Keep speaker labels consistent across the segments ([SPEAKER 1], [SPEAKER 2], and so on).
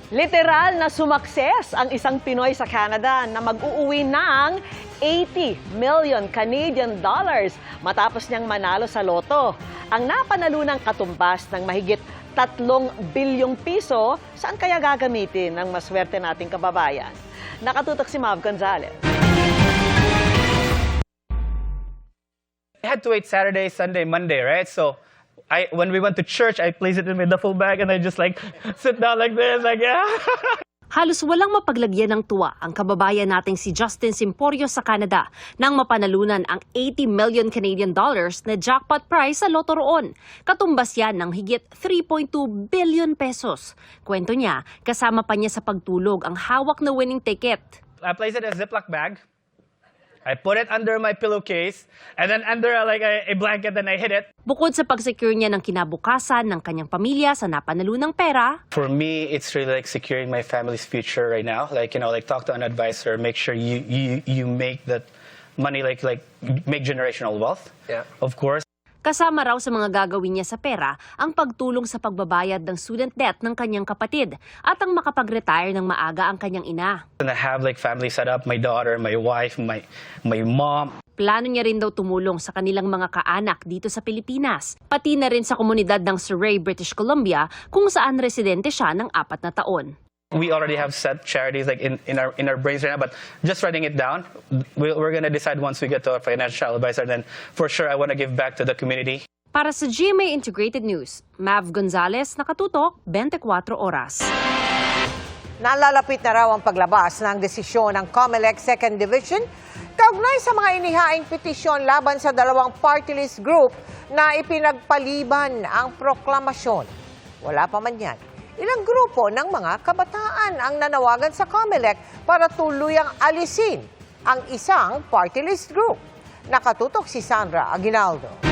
[SPEAKER 1] Literal na sumakses ang isang Pinoy sa Canada na mag-uuwi ng 80 million Canadian dollars matapos niyang manalo sa loto. Ang napanalunang katumbas ng mahigit 3 bilyong piso, saan kaya gagamitin ng maswerte nating kababayan? Nakatutok si Mav Gonzalez.
[SPEAKER 2] I had to wait Saturday, Sunday, Monday, right? So when we went to church, I placed it in my duffel bag and I just like sit down like this, like yeah.
[SPEAKER 3] Halos walang mapaglagyan ng tuwa ang kababayan nating si Justin Simporio sa Canada nang mapanalunan ang 80 million Canadian dollars na jackpot prize sa loto roon. Katumbas yan ng higit 3.2 billion pesos. Kwento niya, kasama pa niya sa pagtulog ang hawak na winning ticket.
[SPEAKER 2] I placed it in a Ziploc bag. I put it under my pillowcase and then under like a blanket and I hid it.
[SPEAKER 3] Bukod sa pag-secure niya ng kinabukasan ng kanyang pamilya sa napanalunang pera,
[SPEAKER 2] For me, it's really like securing my family's future right now. Like, you know, like talk to an advisor, make sure you make that money like make generational wealth. Yeah. Of course.
[SPEAKER 3] kasama raw sa mga gagawin niya sa pera ang pagtulong sa pagbabayad ng student debt ng kanyang kapatid at ang makapag-retire ng maaga ang kanyang ina.
[SPEAKER 2] And I have like family set up, my daughter, my wife, my mom.
[SPEAKER 3] Plano niya rin daw tumulong sa kanilang mga kaanak dito sa Pilipinas, pati na rin sa komunidad ng Surrey, British Columbia, kung saan residente siya ng 4 na taon.
[SPEAKER 2] We already have set charities like in our brains right now, but just writing it down, we're going to decide once we get to a financial advisor. Then for sure, I want to give back to the community.
[SPEAKER 3] Para sa GMA Integrated News, Mav Gonzalez, nakatutok, 24 oras.
[SPEAKER 4] Nalalapit na raw ang paglabas ng desisyon ng COMELEC 2nd Division kaugnay sa mga inihaing petisyon laban sa dalawang party list group na ipinagpaliban ang proklamasyon. Wala pa man yan. Ilang grupo ng mga kabataan ang nanawagan sa COMELEC para tuluyang alisin ang isang party list group. Nakatutok si Sandra Aguinaldo.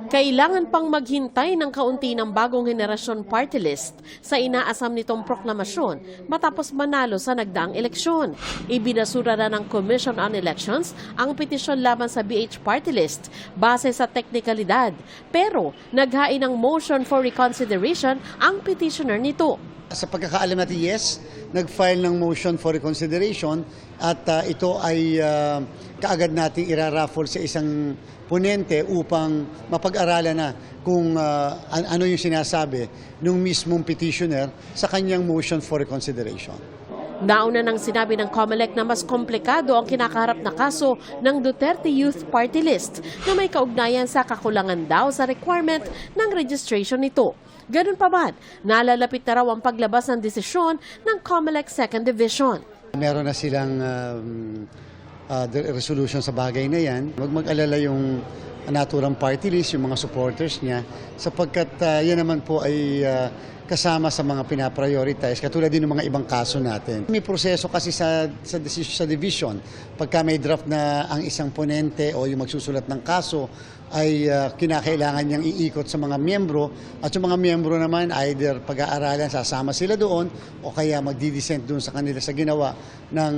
[SPEAKER 5] Kailangan pang maghintay ng kaunti ng bagong henerasyon party list sa inaasam nitong proklamasyon matapos manalo sa nagdaang eleksyon. Ibinasura na ng Commission on Elections ang petisyon laban sa BH party list base sa teknikalidad. Pero naghain ng motion for reconsideration ang petitioner nito.
[SPEAKER 6] Sa pagkakaalam natin, yes, nag-file ng motion for reconsideration at ito ay kaagad nating iraraffle sa isang ponente upang mapag-aralan na kung ano yung sinasabi ng mismong petitioner sa kanyang motion for reconsideration.
[SPEAKER 5] Nauna nang sinabi ng COMELEC na mas komplikado ang kinakaharap na kaso ng Duterte Youth Party List na may kaugnayan sa kakulangan daw sa requirement ng registration nito. Ganun pa man, nalalapit na raw ang paglabas ng desisyon ng COMELEC 2nd Division.
[SPEAKER 6] Meron na silang resolution sa bagay na yan. Huwag mag-alala yung naturang party list, yung mga supporters niya, sapagkat yan naman po ay kasama sa mga pinaprioritize, katulad din ng mga ibang kaso natin. May proseso kasi sa division. Pagka may draft na ang isang ponente o yung magsusulat ng kaso, ay kinakailangan niyang iikot sa mga miyembro at yung mga miyembro naman either pag-aaralan, sasama sila doon o kaya magdi-dissent doon sa kanila sa ginawa ng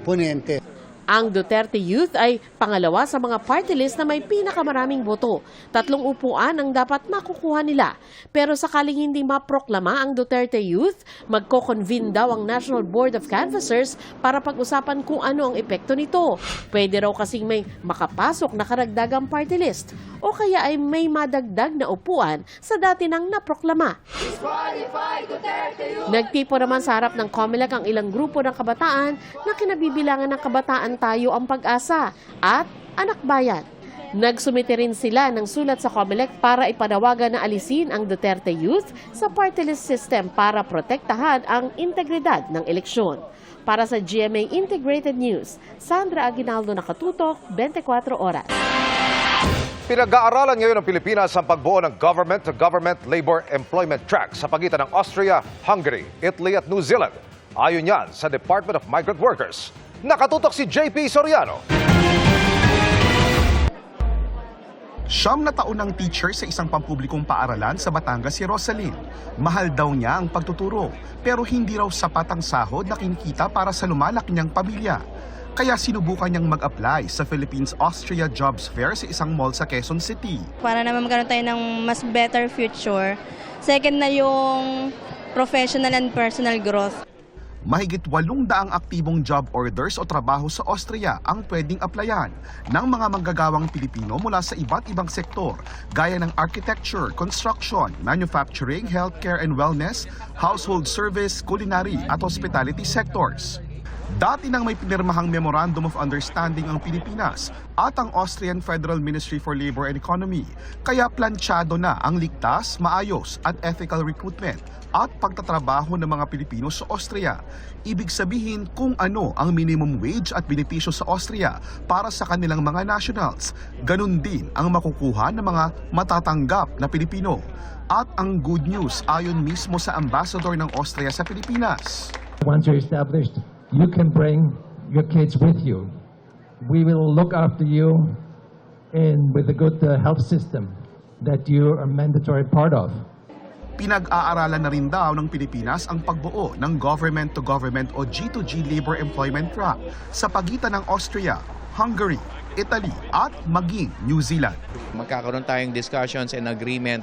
[SPEAKER 6] ponente.
[SPEAKER 5] Ang Duterte Youth ay pangalawa sa mga party list na may pinakamaraming boto. 3 upuan ang dapat makukuha nila. Pero sakaling hindi maproklama ang Duterte Youth, magko-convene daw ang National Board of Canvassers para pag-usapan kung ano ang epekto nito. Pwede raw kasing may makapasok na karagdagang party list o kaya ay may madagdag na upuan sa dati nang naproklama. Nagtipo naman sa harap ng COMELEC ang ilang grupo ng kabataan na kinabibilangan ng Kabataan Tayo ang Pag-asa at Anak Bayan. Nagsumite rin sila ng sulat sa COMELEC para ipanawagan na alisin ang Duterte Youth sa party list system para protektahan ang integridad ng eleksyon. Para sa GMA Integrated News, Sandra Aguinaldo, nakatutok, 24 oras.
[SPEAKER 7] Pinag-aaralan ngayon ng Pilipinas ang pagbuo ng government-to-government labor employment track sa pagitan ng Austria, Hungary, Italy at New Zealand. Ayon yan sa Department of Migrant Workers. Nakatutok si JP Soriano.
[SPEAKER 8] 9 na taon ng teacher sa isang pampublikong paaralan sa Batangas si Rosalyn. Mahal daw niya ang pagtuturo, pero hindi raw sapat ang sahod na kinikita para sa lumalaki niyang pamilya. Kaya sinubukan niyang mag-apply sa Philippines-Austria Jobs Fair sa isang mall sa Quezon City.
[SPEAKER 9] Para naman magkaroon tayo ng mas better future Second na yung professional and personal growth.
[SPEAKER 8] Mahigit 800 aktibong job orders o trabaho sa Austria ang pwedeng applyan ng mga manggagawang Pilipino mula sa iba't ibang sektor gaya ng architecture, construction, manufacturing, healthcare and wellness, household service, culinary at hospitality sectors. Dati nang may pinirmahang Memorandum of Understanding ang Pilipinas at ang Austrian Federal Ministry for Labor and Economy, kaya planchado na ang ligtas, maayos at ethical recruitment at pagtatrabaho ng mga Pilipino sa Austria. Ibig sabihin kung ano ang minimum wage at benepisyo sa Austria para sa kanilang mga nationals. Ganun din ang makukuha ng mga matatanggap na Pilipino. At ang good news ayon mismo sa ambassador ng Austria sa Pilipinas.
[SPEAKER 10] Once you're established, you can bring your kids with you. We will look after you with a good health system that you are a mandatory part of.
[SPEAKER 8] Pinag-aaralan na rin daw ng Pilipinas ang pagbuo ng government-to-government o G2G labor employment track sa pagitan ng Austria, Hungary, Italy at maging New Zealand.
[SPEAKER 11] Magkakaroon tayong discussions and agreement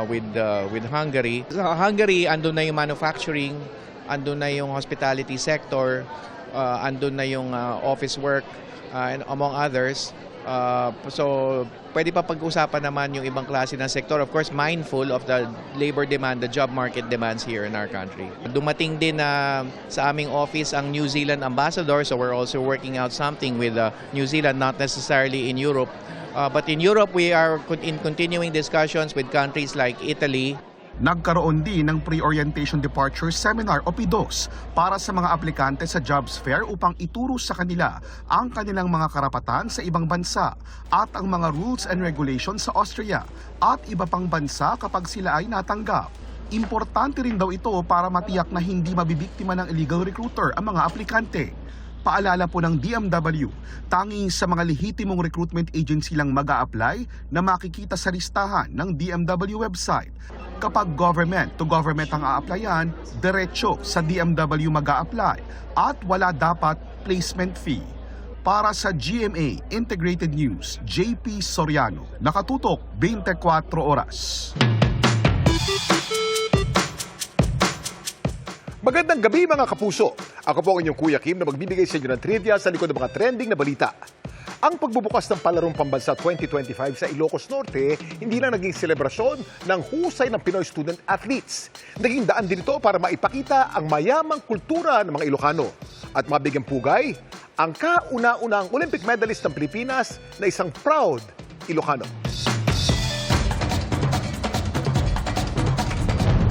[SPEAKER 11] with Hungary. Sa Hungary, andun na yung manufacturing, andun na yung hospitality sector, andun na yung office work, and among others. So, pwede pa pag-usapan naman yung ibang klase ng sektor. Of course, mindful of the labor demand, the job market demands here in our country. Dumating din sa aming office ang New Zealand ambassador, so we're also working out something with New Zealand, not necessarily in Europe. But in Europe, we are in continuing discussions with countries like Italy.
[SPEAKER 8] Nagkaroon din ng Pre-Orientation Departure Seminar o PIDOS para sa mga aplikante sa jobs fair upang ituro sa kanila ang kanilang mga karapatan sa ibang bansa at ang mga rules and regulations sa Austria at iba pang bansa kapag sila ay natanggap. Importante rin daw ito para matiyak na hindi mabibiktima ng illegal recruiter ang mga aplikante. Paalala po ng DMW, tanging sa mga lehitimong recruitment agency lang mag-a-apply na makikita sa listahan ng DMW website. Kapag government-to-government ang a-applyan, diretso sa DMW mag-a-apply at wala dapat placement fee. Para sa GMA Integrated News, JP Soriano, nakatutok 24 oras.
[SPEAKER 7] Magandang gabi mga kapuso. Ako po ang inyong Kuya Kim na magbibigay sa inyo ng trivia sa likod ng mga trending na balita. Ang pagbubukas ng Palarong Pambansa 2025 sa Ilocos Norte, hindi lang naging selebrasyon ng husay ng Pinoy student athletes. Naging daan din ito para maipakita ang mayamang kultura ng mga Ilocano. At mabigyan pugay, ang kauna-unang Olympic medalist ng Pilipinas na isang proud Ilocano.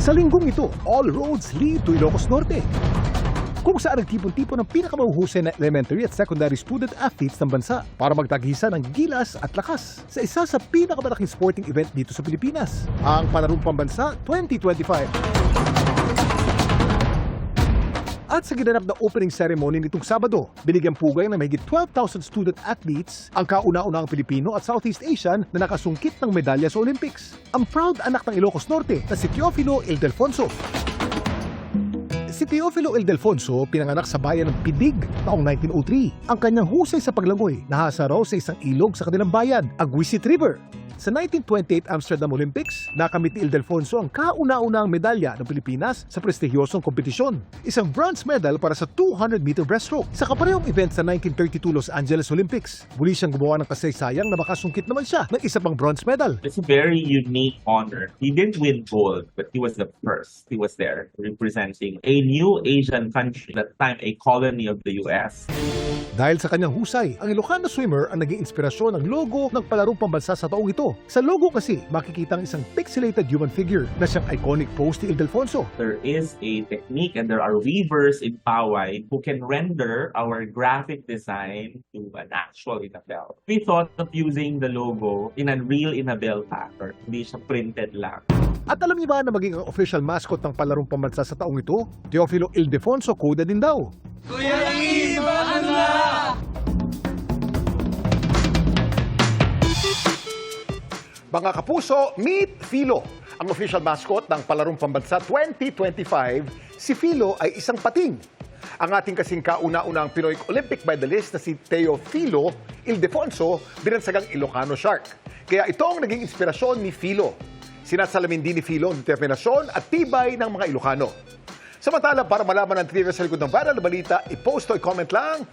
[SPEAKER 7] Sa linggong ito, all roads lead to Ilocos Norte, kung saan nagtipon-tipon ng pinakamahuhusay na elementary at secondary student athletes ng bansa para magtagisa ng gilas at lakas sa isa sa pinakamalaking sporting event dito sa Pilipinas, ang Palarong Pambansa 2025. At sa ginanap na opening ceremony nitong Sabado, binigyan pugay ng mahigit 12,000 student athletes ang kauna-unahang Pilipino at Southeast Asian na nakasungkit ng medalya sa Olympics. Ang proud anak ng Ilocos Norte na si Teofilo Ildefonso. Si Teofilo Ildefonso pinanganak sa bayan ng Pidig taong 1903. Ang kanyang husay sa paglangoy nahasa raw sa isang ilog sa kanilang bayan, Aguisit River. Sa 1928 Amsterdam Olympics, nakamit ni Ildefonso ang kauna-unahang medalya ng Pilipinas sa prestigyosong kompetisyon. Isang bronze medal para sa 200-meter breaststroke. Sa kaparehong event sa 1932 Los Angeles Olympics, muli siyang gumawa ng kasaysayang na makasungkit naman siya ng isa pang bronze medal.
[SPEAKER 12] It's a very unique honor. He didn't win gold, but he was the first. He was there representing a new Asian country, that time a colony of the US.
[SPEAKER 7] Dahil sa kanyang husay, ang Ilocano swimmer ang naging inspirasyon ng logo ng Palarong Pambansa sa taong ito. Sa logo kasi, makikita ang isang pixelated human figure na siyang iconic pose ni Ildefonso.
[SPEAKER 12] There is a technique and there are weavers in Paway who can render our graphic design to an actual Inabel. We thought of using the logo in a real Inabel pattern. Hindi siya printed lang.
[SPEAKER 7] At alam niyo ba na maging ang official mascot ng Palarong Pambansa sa taong ito? Teofilo Ildefonso Kuda din daw.
[SPEAKER 13] Kuya Kim, ano na?
[SPEAKER 7] Mga kapuso, meet Filo. Ang official mascot ng Palarong Pambansa 2025, si Filo ay isang pating. Ang ating kasing kauna-unang Pinoy Olympic medalist na si Teofilo Ildefonso, binansagang Ilocano Shark. Kaya ito ang naging inspirasyon ni Filo. Sinasalamin din ni Filo ang determinasyon at tibay ng mga Ilocano. Samantala, para malaman ang trivia sa likod ng viral na balita, i-post o i-comment lang,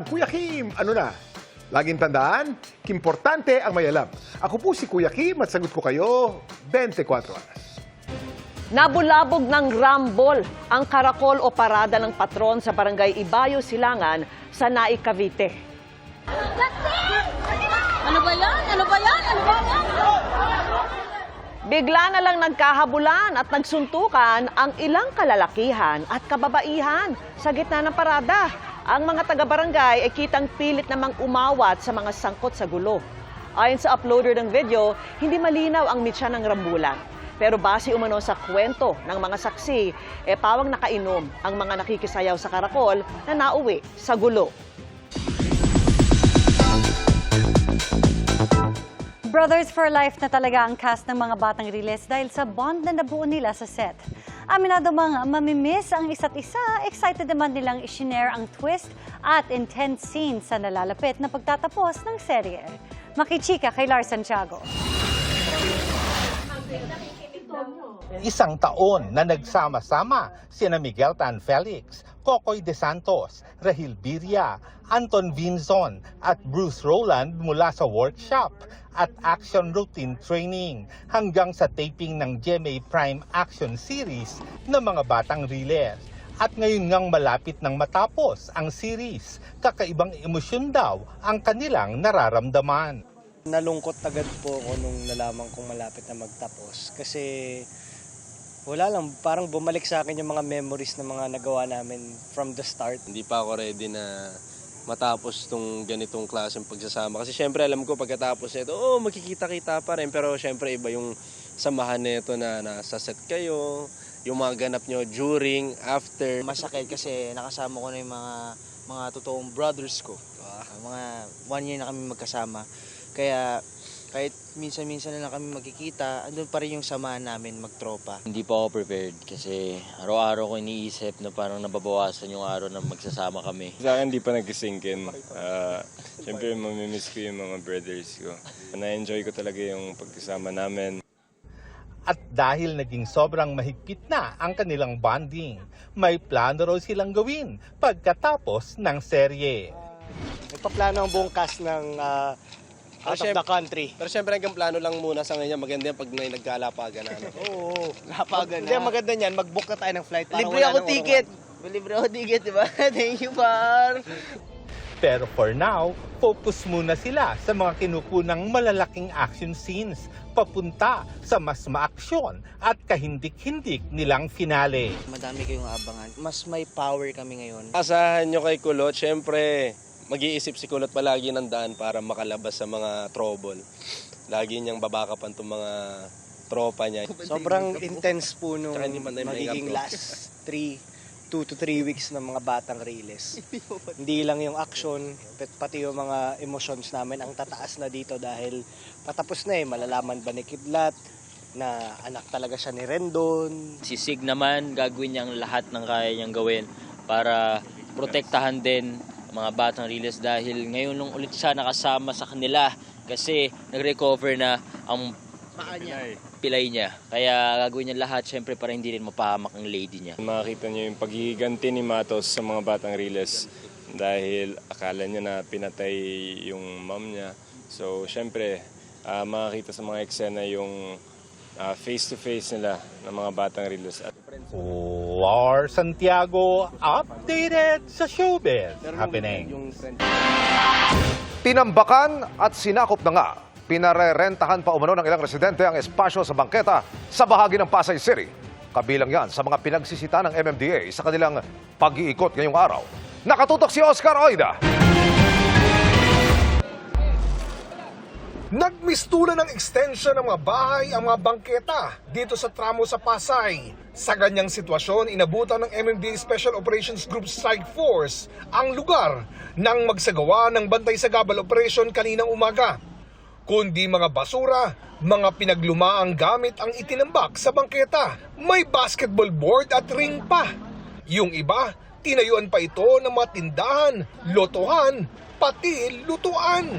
[SPEAKER 7] #Kuya Kim, ano na? Laging tandaan, importante ang may alam. Ako po si Kuya Kim at sagot ko kayo 24 oras.
[SPEAKER 1] Nabulabog ng rambol ang karakol o parada ng patron sa barangay Ibayo, Silangan sa Naik, Cavite.
[SPEAKER 9] Ano ba yan? Ano ba yan? Ano ba yan?
[SPEAKER 1] Bigla na lang nagkahabulan at nagsuntukan ang ilang kalalakihan at kababaihan sa gitna ng parada. Ang mga taga-barangay ay kitang pilit namang umawat sa mga sangkot sa gulo. Ayon sa uploader ng video, hindi malinaw ang mitya ng rambulan. Pero base umano sa kwento ng mga saksi, pawang nakainom ang mga nakikisayaw sa karakol na nauwi sa gulo.
[SPEAKER 14] Brothers for life na talaga ang cast ng mga Batang Riles dahil sa bond na nabuo nila sa set. Aminado mga mamimiss ang isa't isa, excited naman nilang i-share ang twist at intense scenes sa nalalapit na pagtatapos ng serye. Makichika kay Lars Santiago.
[SPEAKER 15] Isang taon na nagsama-sama sina Miguel Tan Felix, Kokoy De Santos, Rahil Birria, Anton Vinzon at Bruce Roland mula sa workshop at action routine training hanggang sa taping ng GMA Prime Action Series ng mga Batang Riles. At ngayon ngang malapit nang matapos ang series, kakaibang emosyon daw ang kanilang nararamdaman.
[SPEAKER 16] Nalungkot agad po ako nung nalaman kong malapit na magtapos kasi wala lang, parang bumalik sa akin yung mga memories na mga nagawa namin from the start.
[SPEAKER 17] Hindi pa ako ready na matapos tong ganitong klaseng pagsasama. Kasi syempre alam ko pagkatapos nito, magkikita-kita pa rin. Pero syempre iba yung samahan nito na nasa set kayo, yung mga ganap nyo during, after.
[SPEAKER 16] Masakit kasi nakasama ko na yung mga totoong brothers ko. Mga 1 year na kami magkasama. Kaya kahit minsan-minsan na lang kami magkikita, andun pa rin yung samahan namin magtropa.
[SPEAKER 18] Hindi pa ako prepared kasi araw-araw ko iniisip na parang nababawasan yung araw na magsasama kami.
[SPEAKER 17] Sa akin hindi pa nag-sinkin. Syempre mamimiss ko yung mga brothers ko. Na-enjoy ko talaga yung pagkasama namin.
[SPEAKER 15] At dahil naging sobrang mahigpit na ang kanilang bonding, may plano raw silang gawin pagkatapos ng serye.
[SPEAKER 16] Nagpaplano ang buong cast ng out of the country.
[SPEAKER 17] Pero syempre hanggang plano lang muna sa ngayon. Maganda yan pag may nagkalapagan na.
[SPEAKER 16] Oo, lapagan na. Hindi, maganda niyan, mag-book na tayo ng flight.
[SPEAKER 17] Libre ako ticket.
[SPEAKER 16] Libre ako ticket, di ba? Thank you, par.
[SPEAKER 15] Pero for now, focus muna sila sa mga kinukunang malalaking action scenes papunta sa mas maaksyon at kahindik-hindik nilang finale.
[SPEAKER 16] Madami kayong abangan. Mas may power kami ngayon.
[SPEAKER 17] Asahan nyo kay Kulot, syempre mag-iisip si Kulot palagi ng daan para makalabas sa mga trouble. Lagi niyang babakapan itong mga tropa niya.
[SPEAKER 16] Sobrang intense po nung magiging last 2 to 3 weeks ng mga Batang Riles. Hindi lang yung action, pati yung mga emotions namin ang tataas na dito dahil patapos na malalaman ba ni Kidlat na anak talaga siya ni Rendon.
[SPEAKER 18] Si Sig naman, gagawin niya ang lahat ng kaya niyang gawin para protektahan din mga Batang Riles dahil ngayon nung ulit siya nakasama sa kanila kasi nag-recover na ang pilay niya. Kaya gagawin niya lahat syempre para hindi rin mapahamak ang lady niya.
[SPEAKER 17] Makikita niyo yung paghihiganti ni Matos sa mga Batang Riles dahil akala niya na pinatay yung mom niya. So syempre makikita sa mga eksena yung face-to-face nila ng mga Batang Riles.
[SPEAKER 15] Lars Santiago, updated sa showbiz happening.
[SPEAKER 7] Tinambakan at sinakop na nga. Pinarerentahan pa umano ng ilang residente ang espasyo sa bangketa sa bahagi ng Pasay City. Kabilang yan sa mga pinagsisita ng MMDA sa kanilang pag-iikot ngayong araw. Nakatutok si Oscar Oida.
[SPEAKER 8] Nagmistulan ng extension ng mga bahay ang mga bangketa dito sa tramo sa Pasay. Sa ganyang sitwasyon, inabutan ng MMDA Special Operations Group Strike Force ang lugar nang magsagawa ng bantay sa gabal operation kaninang umaga. Kundi mga basura, mga pinaglumaang gamit ang itinambak sa bangketa. May basketball board at ring pa. Yung iba, tinayuan pa ito ng mga tindahan, lotohan, pati lutuan.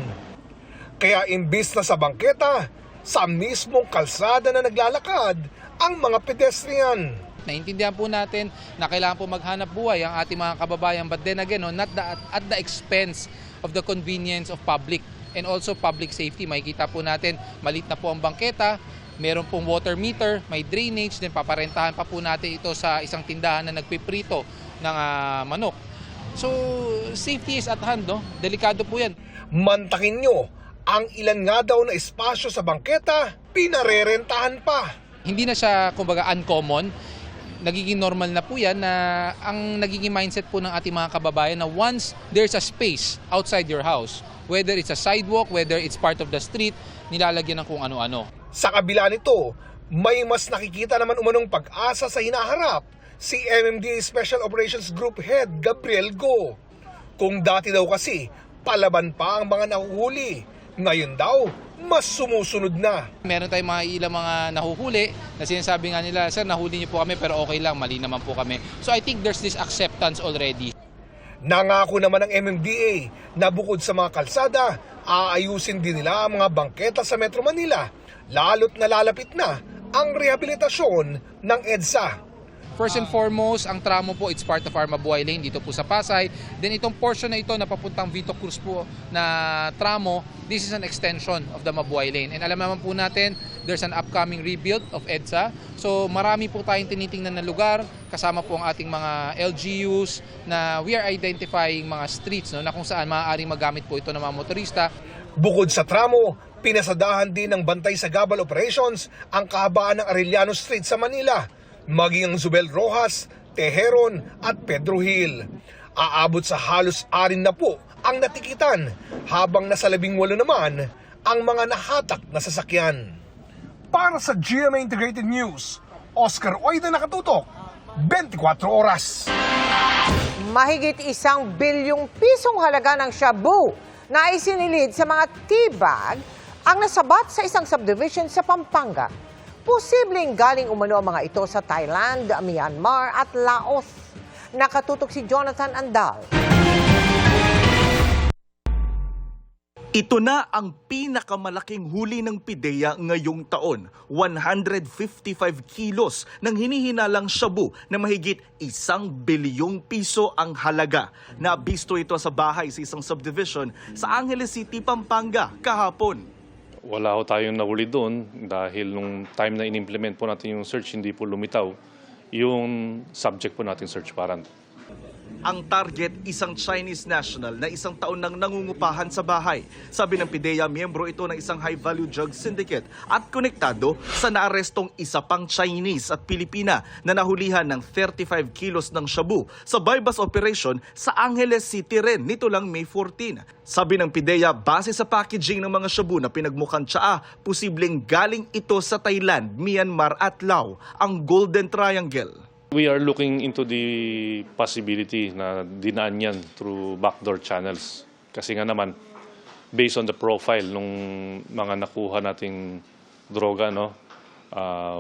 [SPEAKER 8] Kaya imbis na sa bangketa, sa mismong kalsada na naglalakad ang mga pedestrian.
[SPEAKER 19] Naintindihan po natin na kailangan po maghanap buhay ang ating mga kababayan, but then again, not at the expense of the convenience of public and also public safety. Makikita po natin, maliit na po ang bangketa, meron pong water meter, may drainage, then paparentahan pa po natin ito sa isang tindahan na nagpiprito ng manok. So, safety is at hand, no? Delikado po yan.
[SPEAKER 8] Mantakin nyo, ang ilan nga daw na espasyo sa bangketa, pinarerentahan pa.
[SPEAKER 19] Hindi na siya, kumbaga, uncommon. Nagiging normal na po yan na ang nagiging mindset po ng ating mga kababayan na once there's a space outside your house, whether it's a sidewalk, whether it's part of the street, nilalagyan ng kung ano-ano.
[SPEAKER 8] Sa kabila nito, may mas nakikita naman umanong pag-asa sa hinaharap si MMDA Special Operations Group Head Gabriel Go. Kung dati daw kasi, palaban pa ang mga nahuhuli. Ngayon daw, mas sumusunod na.
[SPEAKER 19] Meron tayong mga ilang mga nahuhuli na sinasabi nga nila, sir, nahuli niyo po kami pero okay lang, mali naman po kami. So I think there's this acceptance already.
[SPEAKER 8] Nangako naman ng MMDA na bukod sa mga kalsada, aayusin din nila ang mga bangketa sa Metro Manila, lalo't nalalapit na ang rehabilitasyon ng EDSA.
[SPEAKER 19] First and foremost, ang tramo po, it's part of our Mabuhay Lane dito po sa Pasay. Then itong portion na ito na papuntang Vito Cruz po na tramo, this is an extension of the Mabuhay Lane. And alam naman po natin, there's an upcoming rebuild of EDSA. So marami po tayong tinitingnan na lugar, kasama po ang ating mga LGUs na we are identifying mga streets, no, na kung saan maaaring magamit po ito ng mga motorista.
[SPEAKER 8] Bukod sa tramo, pinasadahan din ng Bantay sa Gabal Operations ang kahabaan ng Arellano Street sa Manila, maging ang Zubel Rojas, Tejeron at Pedro Hill. Aabot sa halos 6 na po ang natikitan, habang nasa 18 naman ang mga nahatak na sasakyan. Para sa GMA Integrated News, Oscar Oida, nakatutok, 24 oras.
[SPEAKER 4] Mahigit 1 bilyong pisong halaga ng shabu na isinilid sa mga tibag ang nasabat sa isang subdivision sa Pampanga. Posibleng galing umano ang mga ito sa Thailand, Myanmar at Laos. Nakatutok si Jonathan Andal.
[SPEAKER 20] Ito na ang pinakamalaking huli ng PIDEA ngayong taon. 155 kilos ng hinihinalang shabu na mahigit 1 bilyong piso ang halaga. Nabisto ito sa bahay sa isang subdivision sa Angeles City, Pampanga kahapon.
[SPEAKER 21] Wala ho tayong nahuli doon dahil nung time na in-implement po natin yung search, hindi po lumitaw yung subject po natin search warrant.
[SPEAKER 20] Ang target, isang Chinese national na 1 taon nang nangungupahan sa bahay. Sabi ng PIDEA, miyembro ito ng isang high-value drug syndicate at konektado sa naarestong isa pang Chinese at Pilipina na nahulihan ng 35 kilos ng shabu sa bypass operation sa Angeles City rin nito lang May 14. Sabi ng PIDEA, base sa packaging ng mga shabu na pinagmukhang tsaa, posibleng galing ito sa Thailand, Myanmar at Laos, ang Golden Triangle.
[SPEAKER 21] We are looking into the possibility na dinaan yan through backdoor channels. Kasi nga naman, based on the profile ng mga nakuha nating droga, no,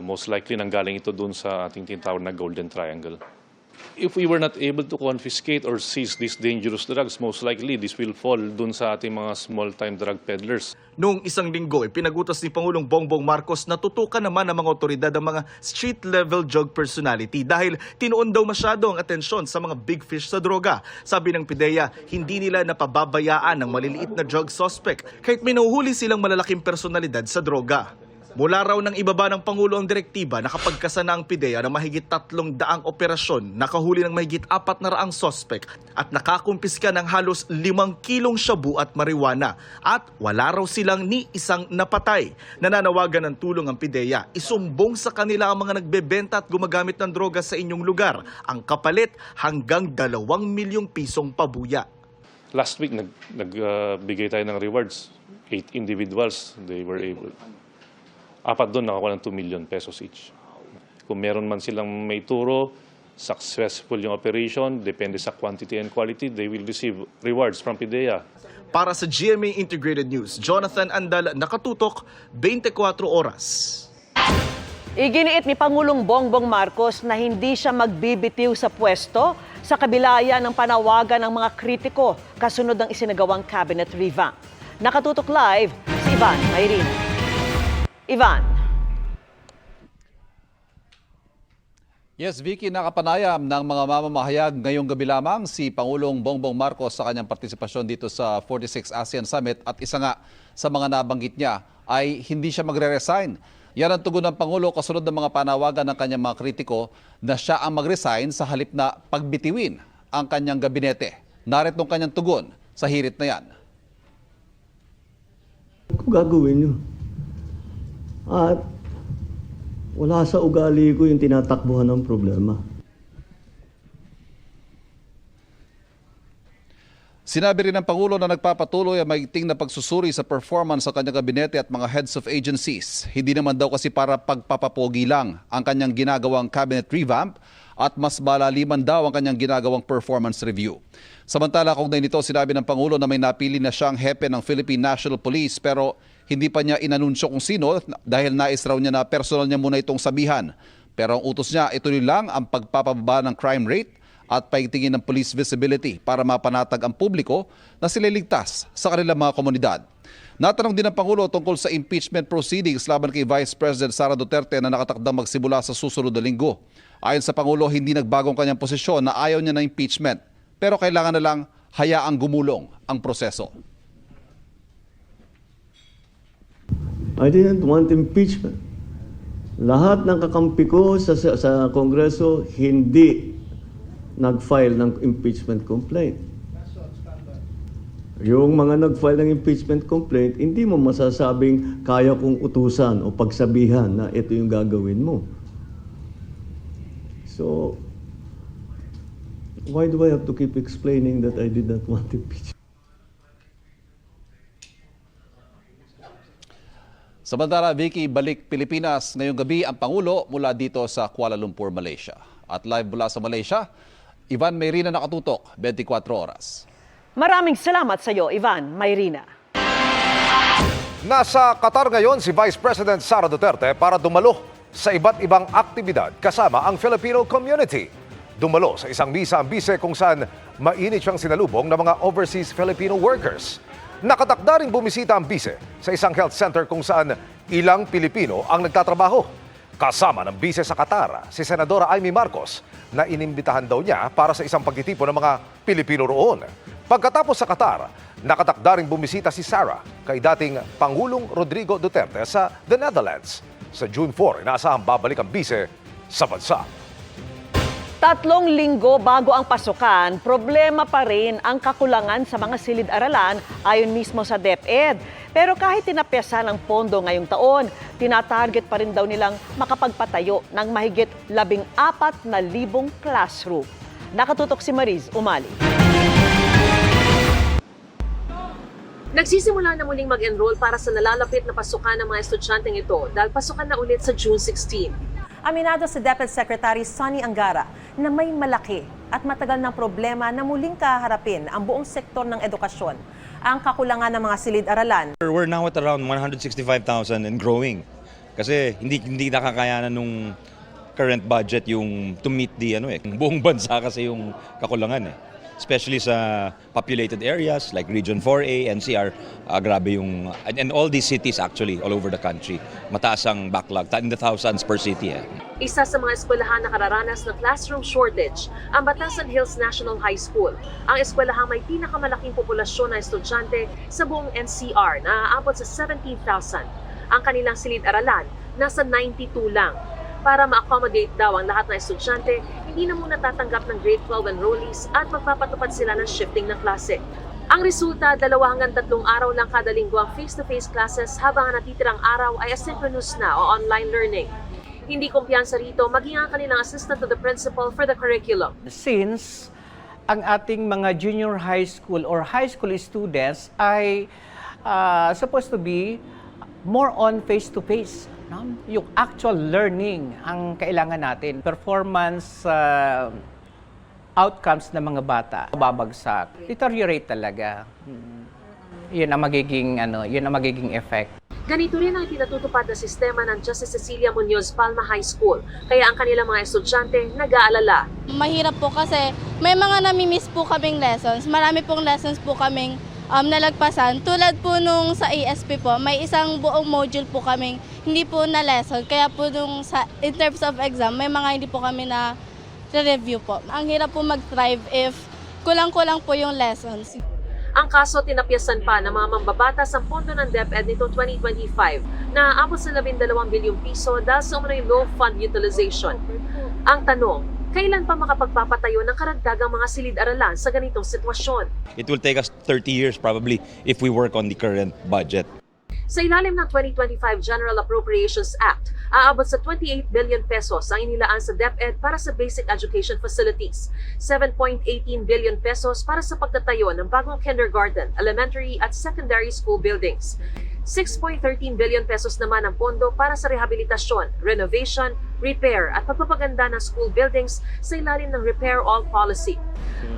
[SPEAKER 21] most likely nanggaling ito dun sa ating tinatawag na Golden Triangle. If we were not able to confiscate or seize these dangerous drugs, most likely this will fall dun sa ating mga small-time drug peddlers.
[SPEAKER 20] Noong 1 linggo, pinagutos ni Pangulong Bongbong Marcos na tutukan naman ng mga otoridad ang mga street-level drug personality dahil tinuon daw masyado ang atensyon sa mga big fish sa droga. Sabi ng PIDEA, hindi nila napababayaan ang maliliit na drug suspect kahit may nahuhuli silang malalaking personalidad sa droga. Mula raw ng ibaba ng Pangulo ang direktiba, nakapagkasa na ang PIDEA na mahigit 300 operasyon, nakahuli ng mahigit 400 suspect at nakakumpiska ng halos 5 kilong shabu at marijuana. At wala raw silang ni isang napatay. Nananawagan ng tulong ang PIDEA, isumbong sa kanila ang mga nagbebenta at gumagamit ng droga sa inyong lugar. Ang kapalit hanggang 2 milyong pisong pabuya.
[SPEAKER 21] Last week, nagbigay tayo ng rewards. 8 individuals, they were able. 4 doon nakakuha ng 2 million pesos each. Kung meron man silang may turo, successful yung operation, depende sa quantity and quality, they will receive rewards from PIDEA.
[SPEAKER 20] Para sa GMA Integrated News, Jonathan Andal, nakatutok, 24 oras.
[SPEAKER 1] Iginiit ni Pangulong Bongbong Marcos na hindi siya magbibitiw sa pwesto sa kabila ng panawagan ng mga kritiko kasunod ng isinagawang cabinet revamp. Nakatutok live si Ivan Mayrin. Ivan.
[SPEAKER 2] Yes, Vicky, nakapanayam ng mga mamamahayag ngayong gabi lamang si Pangulong Bongbong Marcos sa kanyang partisipasyon dito sa 46 ASEAN Summit at isa nga sa mga nabanggit niya ay hindi siya magre-resign. Yan ang tugon ng Pangulo kasunod ng mga panawagan ng kanyang mga kritiko na siya ang mag-resign sa halip na pagbitiwin ang kanyang gabinete. Narito ang kanyang tugon sa hirit na yan.
[SPEAKER 22] Kung gagawin nyo. At wala sa ugali ko yung tinatakbuhan ng problema.
[SPEAKER 2] Sinabi rin ng Pangulo na nagpapatuloy ang maigting na pagsusuri sa performance sa kanyang gabinete at mga heads of agencies. Hindi naman daw kasi para pagpapapogi lang ang kanyang ginagawang cabinet revamp at mas malaliman daw ang kanyang ginagawang performance review. Samantala, kaugnay nito, sinabi ng Pangulo na may napili na siyang hepe ng Philippine National Police pero hindi pa niya inanunsyo kung sino dahil nais raw niya na personal niya muna itong sabihan. Pero ang utos niya, ituloy lang ang pagpapababa ng crime rate at paigtingin ng police visibility para mapanatag ang publiko na sila ligtas sa kanilang mga komunidad. Natanong din ng Pangulo tungkol sa impeachment proceedings laban kay Vice President Sara Duterte na nakatakdang magsimula sa susunod na linggo. Ayon sa Pangulo, hindi nagbagong kanyang posisyon na ayaw niya ng impeachment pero kailangan na lang hayaang gumulong ang proseso.
[SPEAKER 22] I didn't want impeachment. Lahat ng kakampi ko sa Kongreso hindi nag-file ng impeachment complaint. Yung mga nag-file ng impeachment complaint, hindi mo masasabing kaya kong utusan o pagsabihan na ito yung gagawin mo. So, why do I have to keep explaining that I did not want impeachment?
[SPEAKER 2] Samantala, Vicky, balik Pilipinas ngayong gabi ang Pangulo mula dito sa Kuala Lumpur, Malaysia. At live mula sa Malaysia, Ivan Mayrina nakatutok, 24 oras.
[SPEAKER 1] Maraming salamat sa iyo, Ivan Mayrina.
[SPEAKER 7] Nasa Qatar ngayon si Vice President Sara Duterte para dumalo sa iba't ibang aktibidad kasama ang Filipino community. Dumalo sa isang misa ang bise kung saan mainit siyang sinalubong ng mga overseas Filipino workers. Nakatakda ring bumisita ang bise sa isang health center kung saan ilang Pilipino ang nagtatrabaho. Kasama ng bise sa Qatar, si Senadora Amy Marcos na inimbitahan daw niya para sa isang pagtitipon ng mga Pilipino roon. Pagkatapos sa Qatar, nakatakda ring bumisita si Sara kay dating Pangulong Rodrigo Duterte sa The Netherlands. Sa June 4, inaasahang babalik ang bise sa bansa.
[SPEAKER 1] 3 linggo bago ang pasukan, problema pa rin ang kakulangan sa mga silid-aralan ayon mismo sa DepEd. Pero kahit tinapyasan ang pondo ngayong taon, tinatarget pa rin daw nilang makapagpatayo ng mahigit 14,000 classroom. Nakatutok si Mariz Umali.
[SPEAKER 3] Nagsisimula na muling mag-enroll para sa nalalapit na pasukan ng mga estudyanteng ito dahil pasukan na ulit sa June 16.
[SPEAKER 23] Aminado si DepEd Secretary Sonny Angara na may malaki at matagal ng problema na muling kaharapin ang buong sektor ng edukasyon, ang kakulangan ng mga silid-aralan.
[SPEAKER 24] We're now at around 165,000 and growing. Kasi hindi nakakayanan nung current budget yung to meet the buong bansa kasi yung kakulangan Especially sa populated areas like Region 4A, NCR, grabe yung, and all these cities actually, all over the country. Mataas ang backlog, in the thousands per city.
[SPEAKER 3] Isa sa mga eskwelahan na kararanas ng classroom shortage, ang Batasan Hills National High School. Ang eskwelahang may pinakamalaking populasyon na estudyante sa buong NCR na aabot sa 17,000. Ang kanilang silid-aralan, nasa 92 lang. Para ma-accommodate daw ang lahat ng estudyante, hindi na muna tatanggap ng grade 12 enrollees at magpapatupad sila ng shifting ng klase. Ang resulta, 2 hanggang 3 araw lang kada linggo ang face-to-face classes habang ang natitirang araw ay asynchronous na o online learning. Hindi kumpiyansa rito maging ang kanilang assistant to the principal for the curriculum.
[SPEAKER 25] Since ang ating mga junior high school or high school students ay supposed to be more on face-to-face. Yung actual learning ang kailangan natin. Performance outcomes ng mga bata babagsak. Deteriorate talaga. Yun ang magiging effect.
[SPEAKER 3] Ganito rin ang pinatutupad na sistema ng Justice Cecilia Munoz Palma High School. Kaya ang kanilang mga estudyante nag-aalala.
[SPEAKER 26] Mahirap po kasi may mga nami-miss po kaming lessons. Marami pong lessons po kaming
[SPEAKER 9] nalagpasan. Tulad po nung sa ASP po, may isang buong module po kaming hindi po na lesson. Kaya po in terms of exam, may mga hindi po kami na review po. Ang hirap po mag-thrive if kulang-kulang po yung lessons.
[SPEAKER 1] Ang kaso tinapyasan pa ng mga mambabatas ang pondo ng DepEd nitong 2025 na aabot sa 12 bilyong piso dahil sa umano'y low fund utilization. Ang tanong, kailan pa makapagpapatayo ng karagdagang mga silid-aralan sa ganitong sitwasyon?
[SPEAKER 24] It will take us 30 years probably if we work on the current budget.
[SPEAKER 1] Sa ilalim ng 2025 General Appropriations Act, aabot sa 28 billion pesos ang inilaan sa DepEd para sa basic education facilities, 7.18 billion pesos para sa pagtatayo ng bagong kindergarten, elementary at secondary school buildings. 6.13 billion pesos naman ang pondo para sa rehabilitasyon, renovation, repair at pagpapaganda ng school buildings sa ilalim ng Repair All Policy.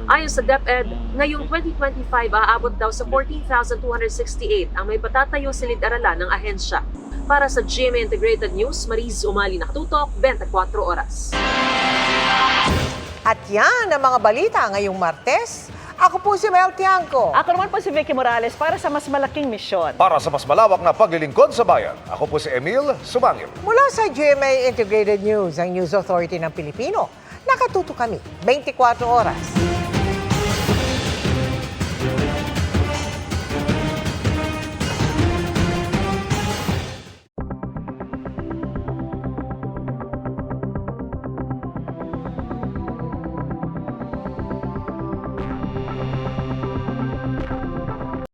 [SPEAKER 1] Ayon sa DepEd, ngayong 2025 aabot daw sa 14,268 ang may patatayong silid-aralan ng ahensya. Para sa GMA Integrated News, Mariz Umali nakatutok, 24 oras.
[SPEAKER 4] At yan ang mga balita ngayong Martes. Ako po si Mel Tiangco.
[SPEAKER 1] Ako naman po si Vicky Morales para sa mas malaking misyon.
[SPEAKER 7] Para sa mas malawak na paglilingkod sa bayan, ako po si Emil Sumangil.
[SPEAKER 4] Mula sa GMA Integrated News, ang News Authority ng Pilipino, nakatuto kami 24 oras.